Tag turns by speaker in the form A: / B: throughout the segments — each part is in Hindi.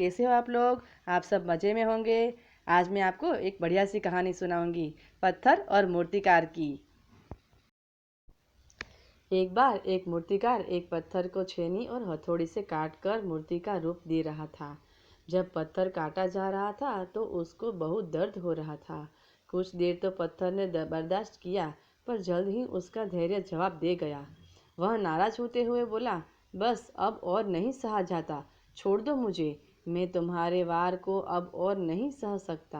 A: कैसे हो आप लोग? आप सब मज़े में होंगे। आज मैं आपको एक बढ़िया सी कहानी सुनाऊंगी, पत्थर और मूर्तिकार की। एक बार एक मूर्तिकार एक पत्थर को छेनी और हथौड़ी से काटकर मूर्ति का रूप दे रहा था। जब पत्थर काटा जा रहा था तो उसको बहुत दर्द हो रहा था। कुछ देर तो पत्थर ने बर्दाश्त किया, पर जल्द ही उसका धैर्य जवाब दे गया। वह नाराज होते हुए बोला, बस अब और नहीं सहा जाता, छोड़ दो मुझे। मैं तुम्हारे वार को अब और नहीं सह सकता,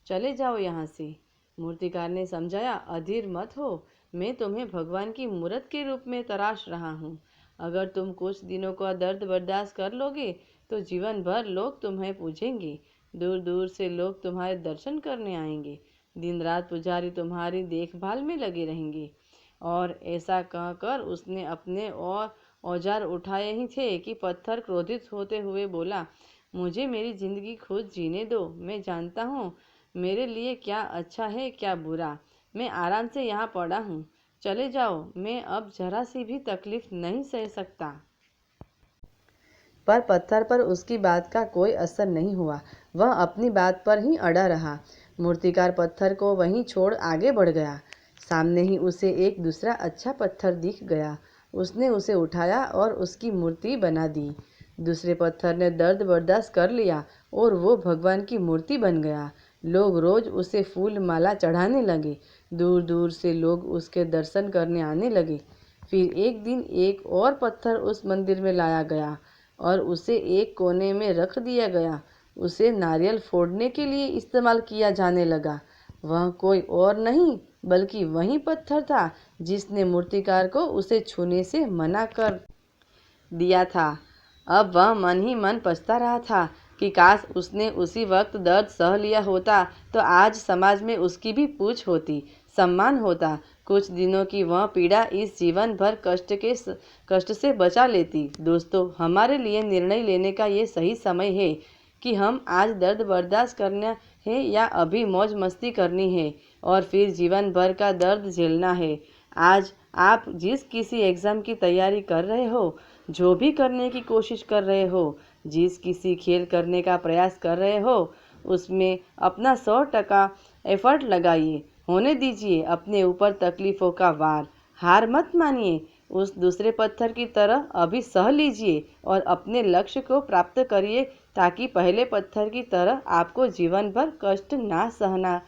A: चले जाओ यहाँ से। मूर्तिकार ने समझाया, अधीर मत हो, मैं तुम्हें भगवान की मूर्त के रूप में तराश रहा हूँ। अगर तुम कुछ दिनों का दर्द बर्दाश्त कर लोगे तो जीवन भर लोग तुम्हें पूजेंगे। दूर दूर से लोग तुम्हारे दर्शन करने आएंगे। दिन रात पुजारी तुम्हारी देखभाल में लगे रहेंगे। और ऐसा कहकर उसने अपने और औजार उठाए ही थे कि पत्थर क्रोधित होते हुए बोला, मुझे मेरी जिंदगी खुद जीने दो। मैं जानता हूँ मेरे लिए क्या अच्छा है क्या बुरा। मैं आराम से यहाँ पड़ा हूँ, चले जाओ, मैं अब जरा सी भी तकलीफ नहीं सह सकता। पर पत्थर पर उसकी बात का कोई असर नहीं हुआ। वह अपनी बात पर ही अड़ा रहा। मूर्तिकार पत्थर को वहीं छोड़ आगे बढ़ गया। सामने ही उसे एक दूसरा अच्छा पत्थर दिख गया। उसने उसे उठाया और उसकी मूर्ति बना दी। दूसरे पत्थर ने दर्द बर्दाश्त कर लिया और वो भगवान की मूर्ति बन गया। लोग रोज उसे फूल माला चढ़ाने लगे। दूर दूर से लोग उसके दर्शन करने आने लगे। फिर एक दिन एक और पत्थर उस मंदिर में लाया गया और उसे एक कोने में रख दिया गया। उसे नारियल फोड़ने के लिए इस्तेमाल किया जाने लगा। वह कोई और नहीं बल्कि वही पत्थर था जिसने मूर्तिकार को उसे छूने से मना कर दिया था। अब वह मन ही मन पछता रहा था कि काश उसने उसी वक्त दर्द सह लिया होता तो आज समाज में उसकी भी पूछ होती, सम्मान होता। कुछ दिनों की वह पीड़ा इस जीवन भर कष्ट से बचा लेती। दोस्तों, हमारे लिए निर्णय लेने का ये सही समय है कि हम आज दर्द बर्दाश्त करना है या अभी मौज मस्ती करनी है और फिर जीवन भर का दर्द झेलना है। आज आप जिस किसी एग्ज़ाम की तैयारी कर रहे हो, जो भी करने की कोशिश कर रहे हो, जिस किसी खेल करने का प्रयास कर रहे हो, उसमें अपना 100% एफर्ट लगाइए। होने दीजिए अपने ऊपर तकलीफ़ों का वार। हार मत मानिए, उस दूसरे पत्थर की तरह अभी सह लीजिए और अपने लक्ष्य को प्राप्त करिए, ताकि पहले पत्थर की तरह आपको जीवन भर कष्ट ना सहना